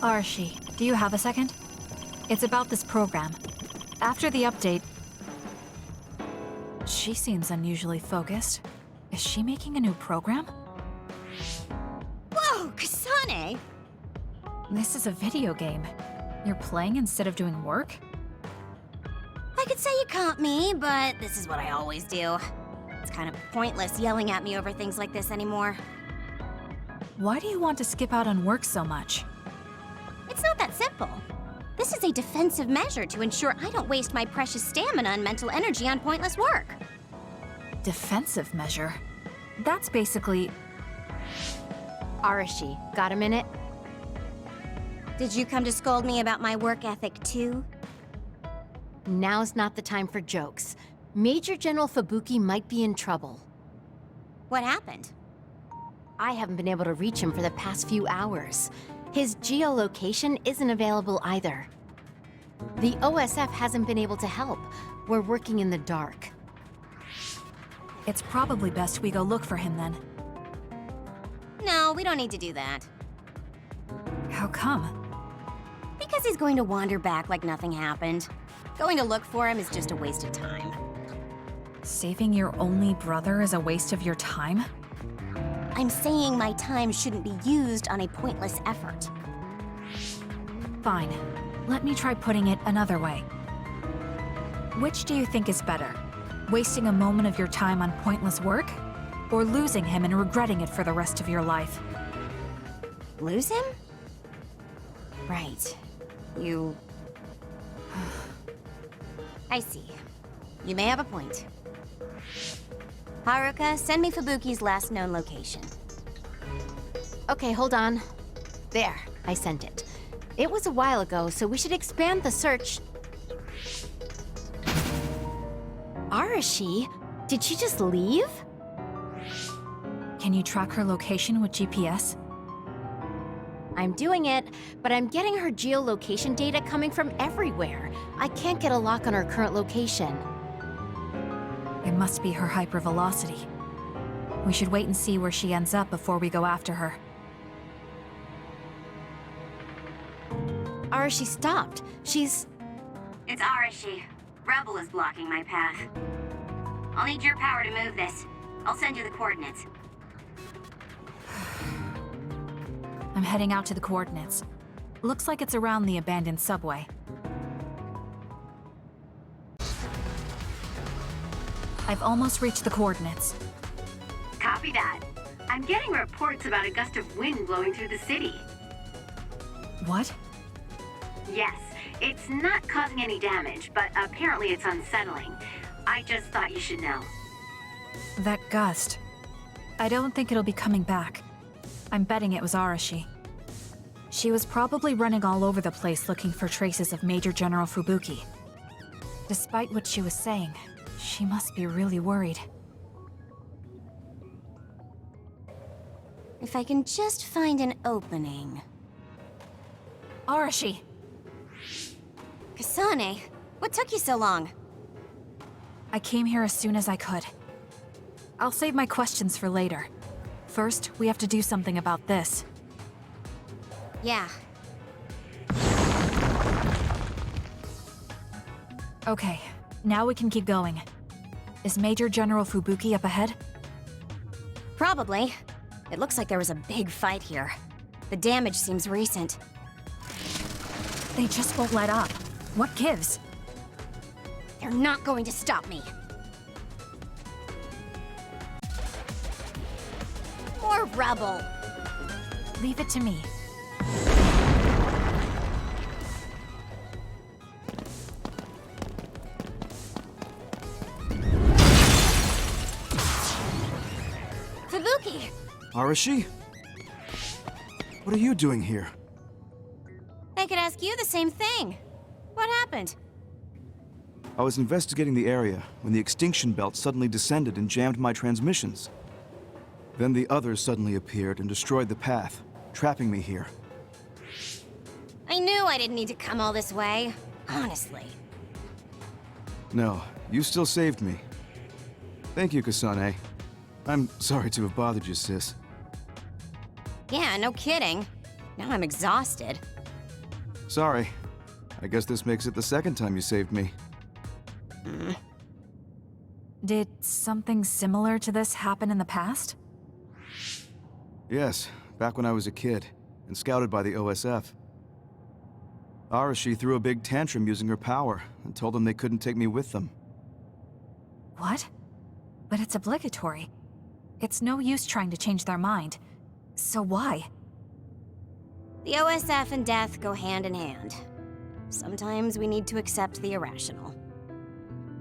Arashi, do you have a second? It's about this program. After the update... She seems unusually focused. Is she making a new program? Whoa, Kasane! This is a video game. You're playing instead of doing work? I could say you caught me, but this is what I always do. It's kind of pointless yelling at me over things like this anymore. Why do you want to skip out on work so much? It's not that simple. This is a defensive measure to ensure I don't waste my precious stamina and mental energy on pointless work. Defensive measure? That's basically... Arashi, got a minute? Did you come to scold me about my work ethic too? Now's not the time for jokes. Major General Fubuki might be in trouble. What happened? I haven't been able to reach him for the past few hours. His geolocation isn't available either. The OSF hasn't been able to help. We're working in the dark. It's probably best we go look for him then. No, we don't need to do that. How come? Because he's going to wander back like nothing happened. Going to look for him is just a waste of time. Saving your only brother is a waste of your time? I'm saying my time shouldn't be used on a pointless effort. Fine. Let me try putting it another way. Which do you think is better? Wasting a moment of your time on pointless work? Or losing him and regretting it for the rest of your life? Lose him? Right. You... I see. You may have a point. Haruka, send me Fubuki's last known location. Okay, hold on. There, I sent it. It was a while ago, so we should expand the search. Arashi? Did she just leave? Can you track her location with GPS? I'm doing it, but I'm getting her geolocation data coming from everywhere. I can't get a lock on her current location. It must be her hypervelocity. We should wait and see where she ends up before we go after her. Arashi stopped. She's... It's Arashi. Rebel is blocking my path. I'll need your power to move this. I'll send you the coordinates. I'm heading out to the coordinates. Looks like it's around the abandoned subway. I've almost reached the coordinates. Copy that. I'm getting reports about a gust of wind blowing through the city. What? Yes, it's not causing any damage, but apparently it's unsettling. I just thought you should know. That gust. I don't think it'll be coming back. I'm betting it was Arashi. She was probably running all over the place looking for traces of Major General Fubuki. Despite what she was saying, she must be really worried. If I can just find an opening. Arashi! Kasane, what took you so long? I came here as soon as I could. I'll save my questions for later. First, we have to do something about this. Yeah. Okay, now we can keep going. Is Major General Fubuki up ahead? Probably. It looks like there was a big fight here. The damage seems recent. They just won't let up. What gives? They're not going to stop me. More rebel. Leave it to me. Fubuki! Arashi? What are you doing here? I could ask you the same thing. What happened? I was investigating the area when the extinction belt suddenly descended and jammed my transmissions. Then the others suddenly appeared and destroyed the path, trapping me here. I knew I didn't need to come all this way. Honestly. No, you still saved me. Thank you, Kasane. I'm sorry to have bothered you, sis. Yeah, no kidding. Now I'm exhausted. Sorry. I guess this makes it the second time you saved me. Did something similar to this happen in the past? Yes, back when I was a kid, and scouted by the OSF. Arashi threw a big tantrum using her power, and told them they couldn't take me with them. What? But it's obligatory. It's no use trying to change their mind. So why? The OSF and death go hand in hand. Sometimes we need to accept the irrational.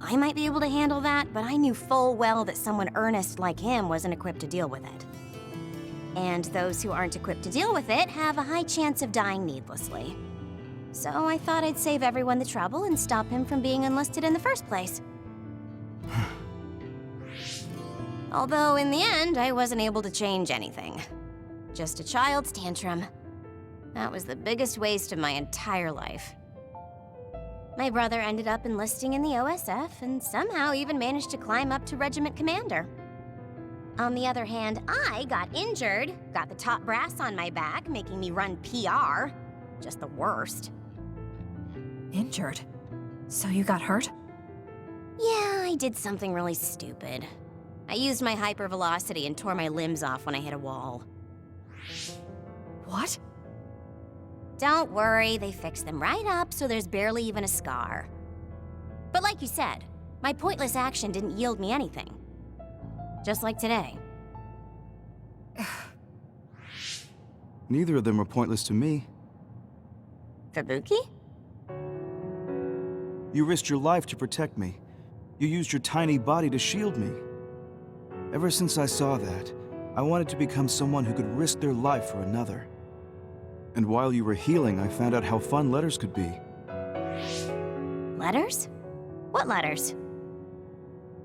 I might be able to handle that, but I knew full well that someone earnest like him wasn't equipped to deal with it. And those who aren't equipped to deal with it have a high chance of dying needlessly. So I thought I'd save everyone the trouble and stop him from being enlisted in the first place. Although in the end, I wasn't able to change anything. Just a child's tantrum. That was the biggest waste of my entire life. My brother ended up enlisting in the OSF and somehow even managed to climb up to regiment commander. On the other hand, I got injured, got the top brass on my back, making me run PR. Just the worst. Injured? So you got hurt? Yeah, I did something really stupid. I used my hypervelocity and tore my limbs off when I hit a wall. What? Don't worry, they fixed them right up so there's barely even a scar. But like you said, my pointless action didn't yield me anything. Just like today. Neither of them were pointless to me. Fubuki? You risked your life to protect me. You used your tiny body to shield me. Ever since I saw that, I wanted to become someone who could risk their life for another. And while you were healing, I found out how fun letters could be. Letters? What letters?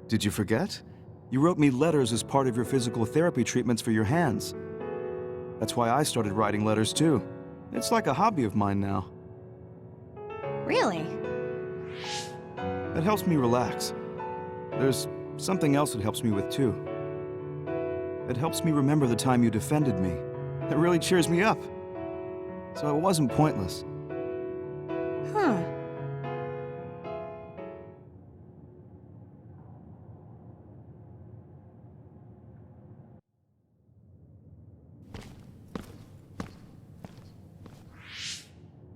Did you forget? You wrote me letters as part of your physical therapy treatments for your hands. That's why I started writing letters too. It's like a hobby of mine now. Really? It helps me relax. There's something else it helps me with too. It helps me remember the time you defended me. It really cheers me up. So it wasn't pointless. Huh.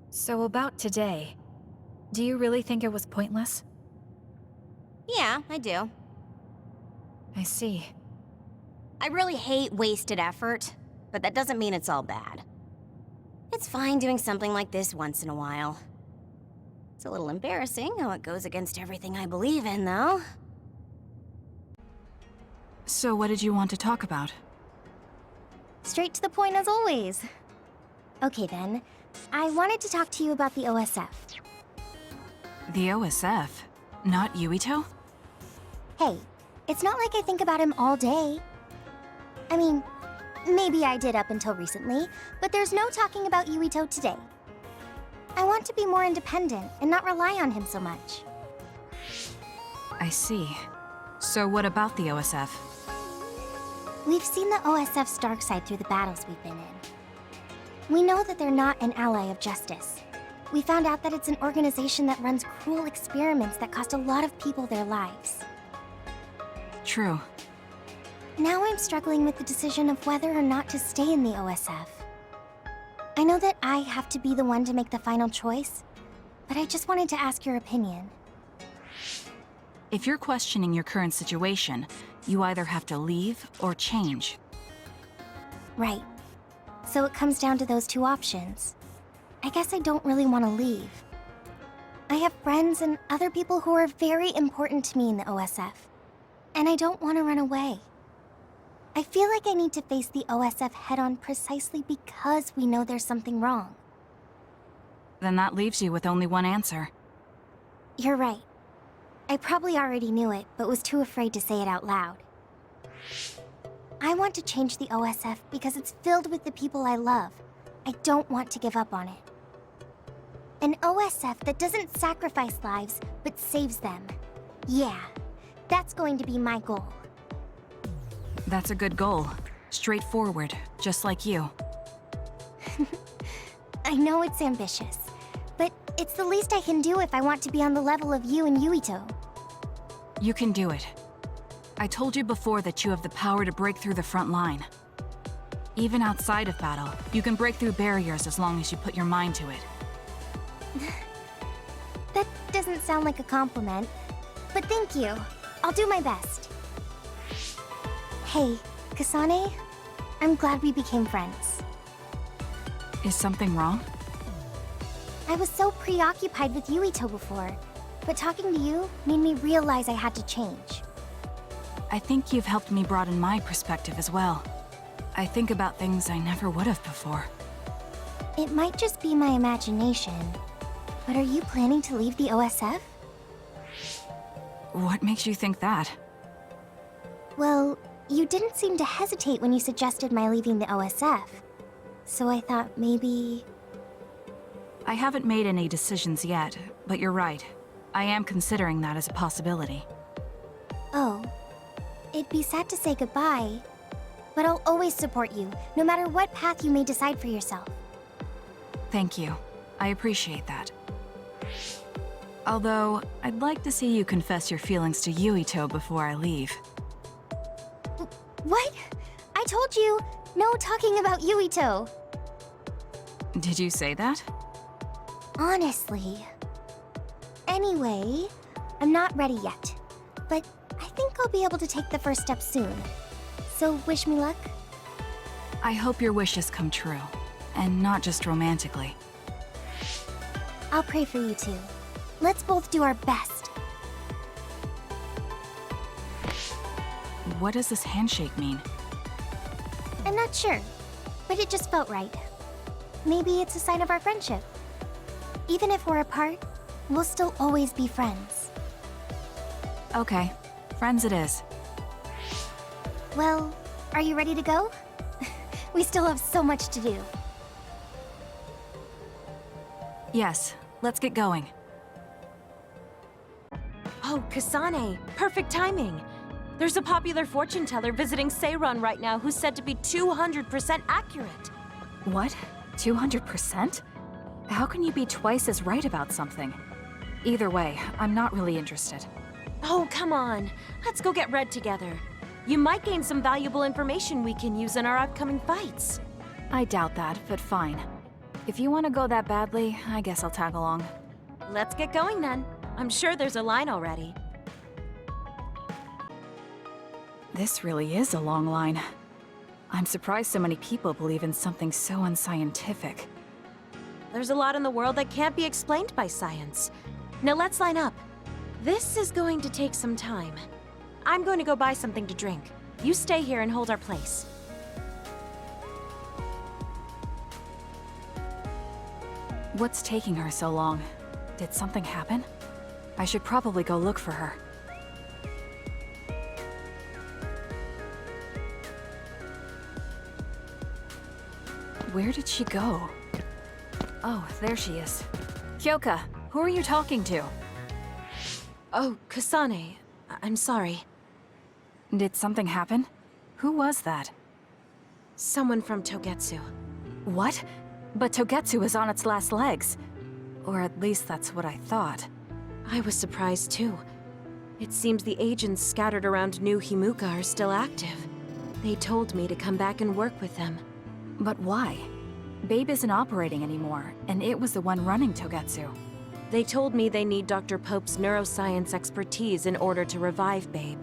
So about today, do you really think it was pointless? Yeah, I do. I see. I really hate wasted effort, but that doesn't mean it's all bad. It's fine doing something like this once in a while. It's a little embarrassing how it goes against everything I believe in, though. So what did you want to talk about? Straight to the point as always. Okay then, I wanted to talk to you about the OSF. The OSF? Not Yuito? Hey, it's not like I think about him all day. I mean, maybe I did up until recently, but there's no talking about Yuito today. I want to be more independent and not rely on him so much. I see. So what about the OSF? We've seen the OSF's dark side through the battles we've been in. We know that they're not an ally of justice. We found out that it's an organization that runs cruel experiments that cost a lot of people their lives. True. Now I'm struggling with the decision of whether or not to stay in the OSF. I know that I have to be the one to make the final choice, but I just wanted to ask your opinion. If you're questioning your current situation, you either have to leave or change. Right. So it comes down to those two options. I guess I don't really want to leave. I have friends and other people who are very important to me in the OSF, and I don't want to run away. I feel like I need to face the OSF head-on precisely because we know there's something wrong. Then that leaves you with only one answer. You're right. I probably already knew it, but was too afraid to say it out loud. I want to change the OSF because it's filled with the people I love. I don't want to give up on it. An OSF that doesn't sacrifice lives, but saves them. Yeah, that's going to be my goal. That's a good goal. Straightforward, just like you. I know it's ambitious, It's the least I can do if I want to be on the level of you and Yuito. You can do it. I told you before that you have the power to break through the front line. Even outside of battle, you can break through barriers as long as you put your mind to it. That doesn't sound like a compliment, but thank you. I'll do my best. Hey, Kasane, I'm glad we became friends. Is something wrong? I was so preoccupied with Yuito before, but talking to you made me realize I had to change. I think you've helped me broaden my perspective as well. I think about things I never would have before. It might just be my imagination, but are you planning to leave the OSF? What makes you think that? Well, you didn't seem to hesitate when you suggested my leaving the OSF, so I thought maybe... I haven't made any decisions yet, but you're right. I am considering that as a possibility. Oh, it'd be sad to say goodbye, but I'll always support you, no matter what path you may decide for yourself. Thank you. I appreciate that. Although, I'd like to see you confess your feelings to Yuito before I leave. What? I told you, no talking about Yuito. Did you say that? Honestly. Anyway, I'm not ready yet, but I think I'll be able to take the first step soon. So wish me luck. I hope your wishes come true, and not just romantically. I'll pray for you too. Let's both do our best. What does this handshake mean? I'm not sure, but it just felt right. Maybe it's a sign of our friendship. Even if we're apart, we'll still always be friends. Okay, friends it is. Well, are you ready to go? We still have so much to do. Yes, let's get going. Oh, Kasane, perfect timing. There's a popular fortune teller visiting Seiron right now who's said to be 200% accurate. What? 200%? How can you be twice as right about something? Either way, I'm not really interested. Oh, come on. Let's go get Red together. You might gain some valuable information we can use in our upcoming fights. I doubt that, but fine. If you want to go that badly, I guess I'll tag along. Let's get going then. I'm sure there's a line already. This really is a long line. I'm surprised so many people believe in something so unscientific. There's a lot in the world that can't be explained by science. Now let's line up. This is going to take some time. I'm going to go buy something to drink. You stay here and hold our place. What's taking her so long? Did something happen? I should probably go look for her. Where did she go? Oh, there she is. Kyoka, who are you talking to? Oh, Kasane. I'm sorry. Did something happen? Who was that? Someone from Togetsu. What? But Togetsu is on its last legs. Or at least that's what I thought. I was surprised too. It seems the agents scattered around New Himuka are still active. They told me to come back and work with them. But why? Babe isn't operating anymore, and it was the one running Togetsu. They told me they need Dr. Pope's neuroscience expertise in order to revive Babe.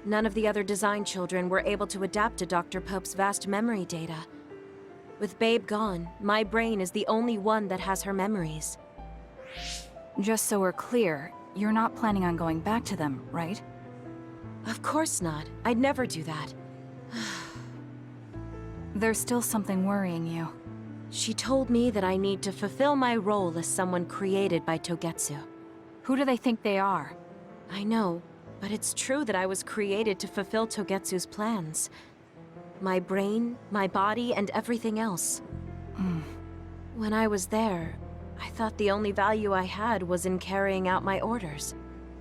None of the other design children were able to adapt to Dr. Pope's vast memory data. With Babe gone, my brain is the only one that has her memories. Just so we're clear, you're not planning on going back to them, right? Of course not. I'd never do that. There's still something worrying you. She told me that I need to fulfill my role as someone created by Togetsu. Who do they think they are? I know, but it's true that I was created to fulfill Togetsu's plans. My brain, my body, and everything else. When I was there, I thought the only value I had was in carrying out my orders.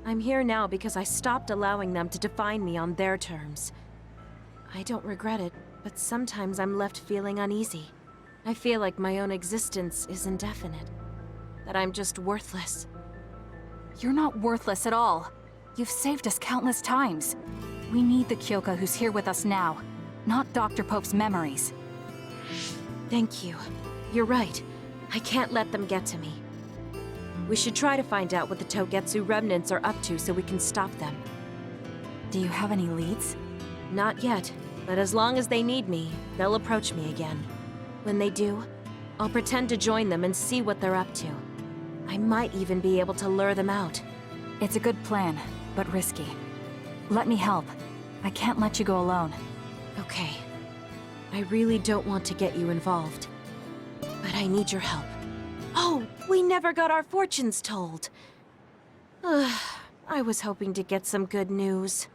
I'm here now because I stopped allowing them to define me on their terms. I don't regret it, but sometimes I'm left feeling uneasy. I feel like my own existence is indefinite. that I'm just worthless. You're not worthless at all. You've saved us countless times. We need the Kyoka who's here with us now, not Dr. Pope's memories. Thank you. You're right. I can't let them get to me. We should try to find out what the Togetsu remnants are up to so we can stop them. Do you have any leads? Not yet, but as long as they need me, they'll approach me again. When they do, I'll pretend to join them and see what they're up to. I might even be able to lure them out. It's a good plan, but risky. Let me help. I can't let you go alone. Okay. I really don't want to get you involved, but I need your help. Oh, we never got our fortunes told. I was hoping to get some good news.